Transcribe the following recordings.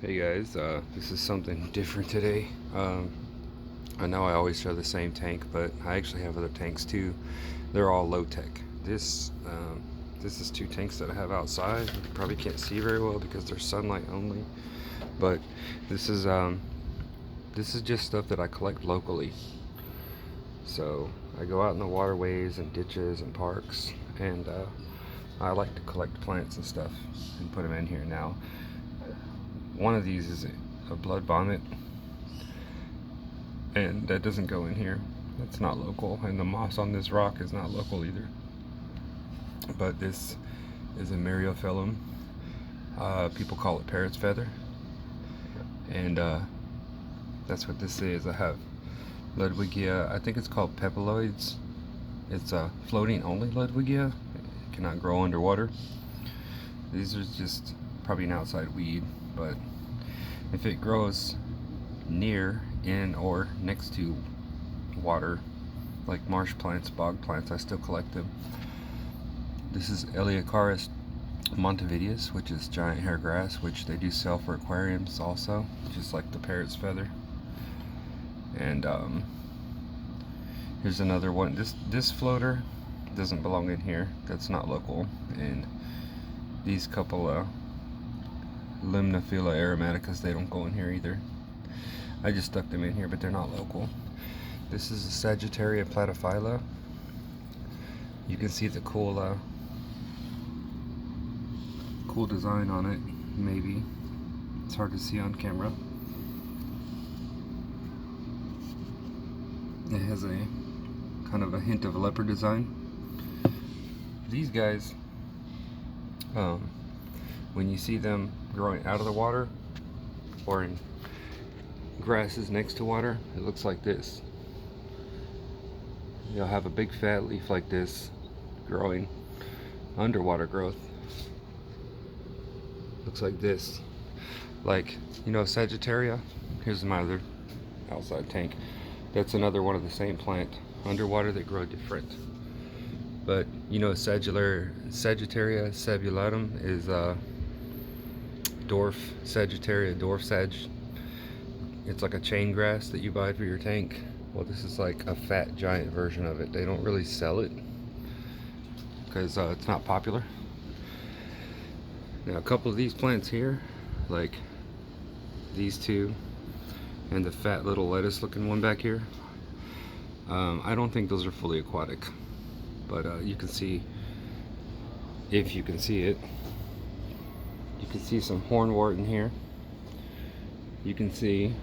Hey guys, this is something different today. I know I always show the same tank, but I actually have other tanks too. They're all low tech. This is two tanks that I have outside. You probably can't see very well because they're sunlight only. But this is just stuff that I collect locally. So I go out in the waterways and ditches and parks, and I like to collect plants and stuff and put them in here now. One of these is a blood bonnet, and that doesn't go in here. That's not local, and the moss on this rock is not local either. But this is a Myriophyllum. People call it parrot's feather, and that's what this is. I have Ludwigia. I think it's called pepaloids. It's a floating only Ludwigia. It cannot grow underwater. These are just probably an outside weed, but if it grows near, in, or next to water, like marsh plants, bog plants, I still collect them. This is Eleocharis montevidius, which is giant hairgrass, which they do sell for aquariums also, just like the parrot's feather. And here's another one. This floater doesn't belong in here. That's not local. And these couple Limnophylla aromaticas, they don't go in here either. I just stuck them in here, but they're not local. This is a Sagittaria platyphylla. You can see the cool design on it. Maybe it's hard to see on camera. It has a kind of a hint of a leopard design. These guys, when you see them growing out of the water or in grasses next to water, it looks like this. You'll have a big fat leaf like this growing underwater growth. Looks like this. Like, you know, Sagittaria. Here's my other outside tank. That's another one of the same plant. Underwater they grow different. But you know, Sagittaria sabulatum is dwarf Sagittaria, dwarf sag. It's like a chain grass that you buy for your tank. Well, this is like a fat giant version of it. They don't really sell it because it's not popular. Now a couple of these plants here, like these two and the fat little lettuce looking one back here, I don't think those are fully aquatic, but you can see, if you can see it, you can see some hornwort in here. You can see,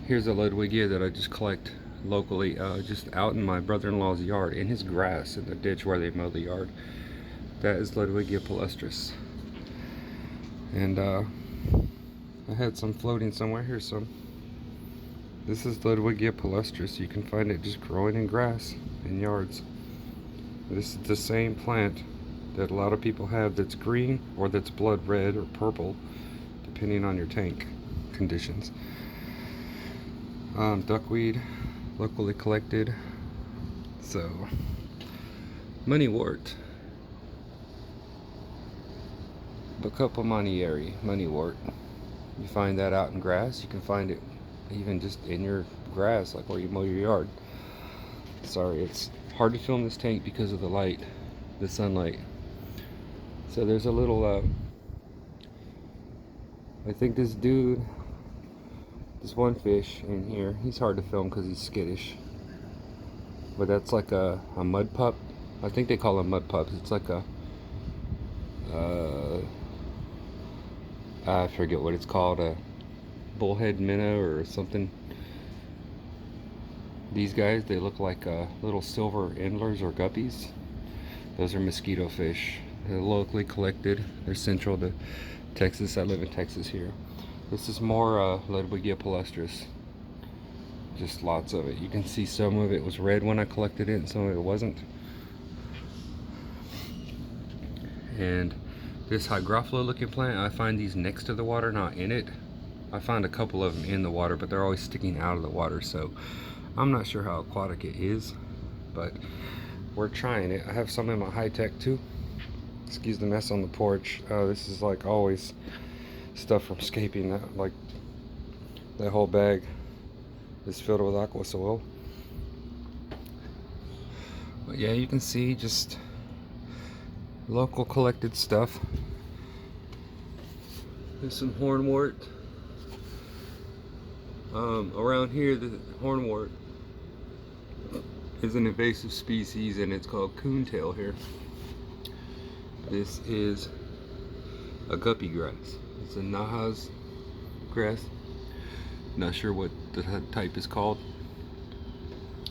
here's a Ludwigia that I just collect locally, just out in my brother-in-law's yard, in his grass, in the ditch where they mow the yard. That is Ludwigia palustris. And I had some floating somewhere. Here's some. This is Ludwigia palustris. You can find it just growing in grass in yards. This is the same plant that a lot of people have that's green or that's blood red or purple, depending on your tank conditions. Duckweed, locally collected. So, moneywort. Bacopa monnieri, moneywort. You find that out in grass. You can find it even just in your grass, like where you mow your yard. Sorry, it's hard to film this tank because of the light, the sunlight. So there's a little, I think this dude, this one fish in here, he's hard to film because he's skittish. But that's like a mud pup. I think they call them mud pups. It's like a, I forget what it's called, a bullhead minnow or something. These guys, they look like little silver endlers or guppies. Those are mosquito fish. They're locally collected. They're central to Texas. I live in Texas here. This is more Ludwigia palustris. Just lots of it. You can see some of it was red when I collected it and some of it wasn't. And this hygrophila looking plant, I find these next to the water, not in it. I find a couple of them in the water, but they're always sticking out of the water, so I'm not sure how aquatic it is, but we're trying it. I have some in my high tech too. Excuse the mess on the porch. This is like always stuff from escaping. Like that whole bag is filled with aqua soil. But yeah, you can see just local collected stuff. There's some hornwort. Around here, the hornwort is an invasive species and it's called coontail here. This is a guppy grass. It's a najas grass. Not sure what the type is called.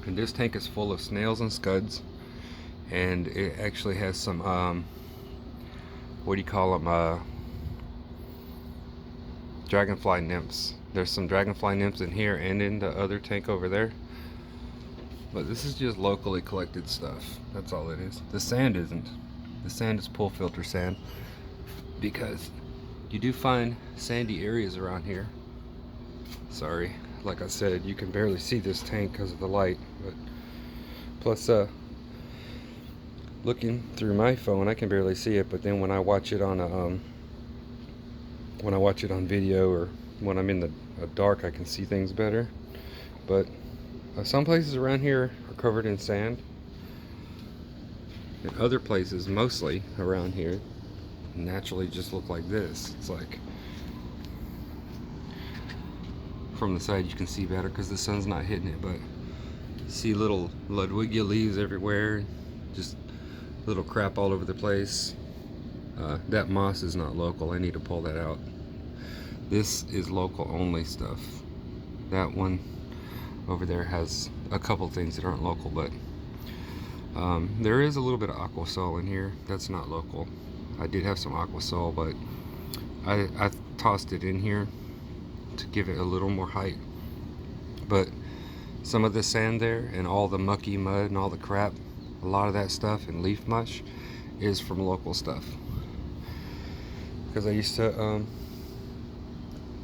And this tank is full of snails and scuds, and it actually has some what do you call them, dragonfly nymphs. There's some dragonfly nymphs in here and in the other tank over there. But this is just locally collected stuff. That's all it is. The sand isn't. The sand is pool filter sand, because you do find sandy areas around here. Sorry, like I said, you can barely see this tank because of the light. But plus, looking through my phone, I can barely see it. But then when I watch it on video, or when I'm in the dark, I can see things better. But some places around here are covered in sand, and other places, mostly around here, naturally just look like this. It's like, from the side you can see better because the sun's not hitting it, but you see little Ludwigia leaves everywhere, just little crap all over the place. That moss is not local. I need to pull that out. This is local only stuff. That one over there has a couple things that aren't local, but there is a little bit of aqua soil in here. That's not local. I did have some aqua soil, but I tossed it in here to give it a little more height. But some of the sand there and all the mucky mud and all the crap, a lot of that stuff and leaf mush is from local stuff. Because I used to,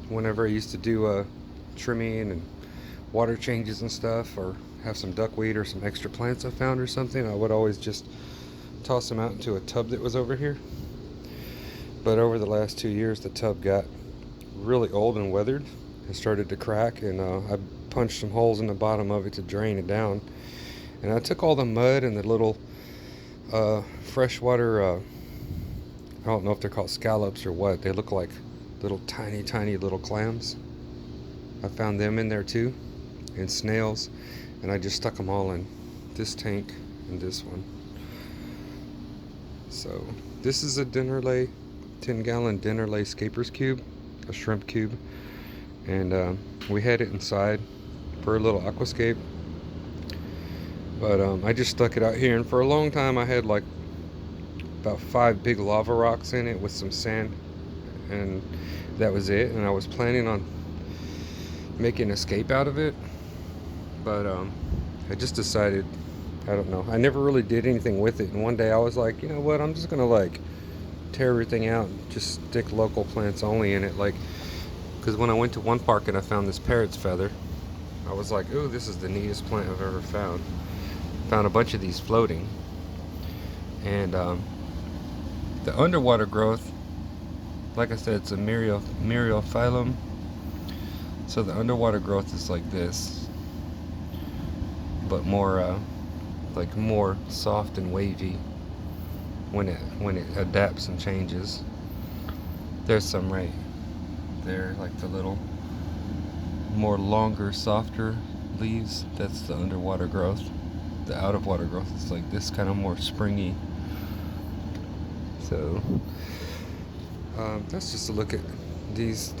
whenever I used to do trimming and water changes and stuff, or have some duckweed or some extra plants I found or something, I would always just toss them out into a tub that was over here. But over the last 2 years, the tub got really old and weathered and started to crack, and I punched some holes in the bottom of it to drain it down. And I took all the mud and the little freshwater, I don't know if they're called scallops or what. They look like little tiny little clams. I found them in there too, and snails, and I just stuck them all in this tank and this one. So this is a 10-gallon Dinnerlay Scapers cube, a shrimp cube, and we had it inside for a little aquascape. But I just stuck it out here, and for a long time I had like about 5 big lava rocks in it with some sand, and that was it. And I was planning on making an escape out of it, but I just decided, I don't know, I never really did anything with it. And one day I was like, you know what, I'm just gonna like tear everything out and just stick local plants only in it. Like, because when I went to one park and I found this parrot's feather, I was like, ooh, this is the neatest plant I've ever found. Found a bunch of these floating, and the underwater growth, like I said, it's a Myriophyllum. So the underwater growth is like this, but more like more soft and wavy when it adapts and changes. There's some right there, like the little more longer, softer leaves. That's the underwater growth. The out of water growth is like this, kind of more springy. So that's just a look at these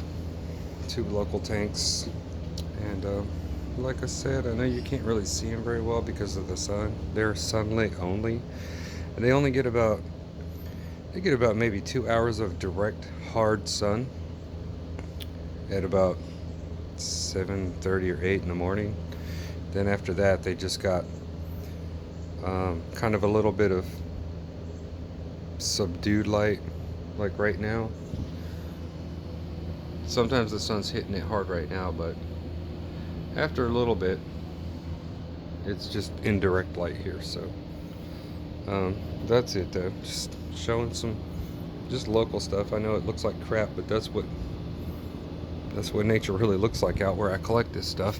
2 local tanks. And like I said, I know you can't really see them very well because of the sun. They're sunlit only, and they only get about maybe 2 hours of direct hard sun at about 7:30 or 8 in the morning. Then after that, they just got kind of a little bit of subdued light, like right now. Sometimes the sun's hitting it hard right now, but after a little bit, it's just indirect light here. So that's it though, just showing some just local stuff. I know it looks like crap, but that's what nature really looks like out where I collect this stuff.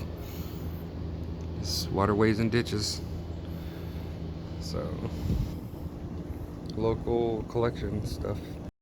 It's waterways and ditches. So local collection stuff.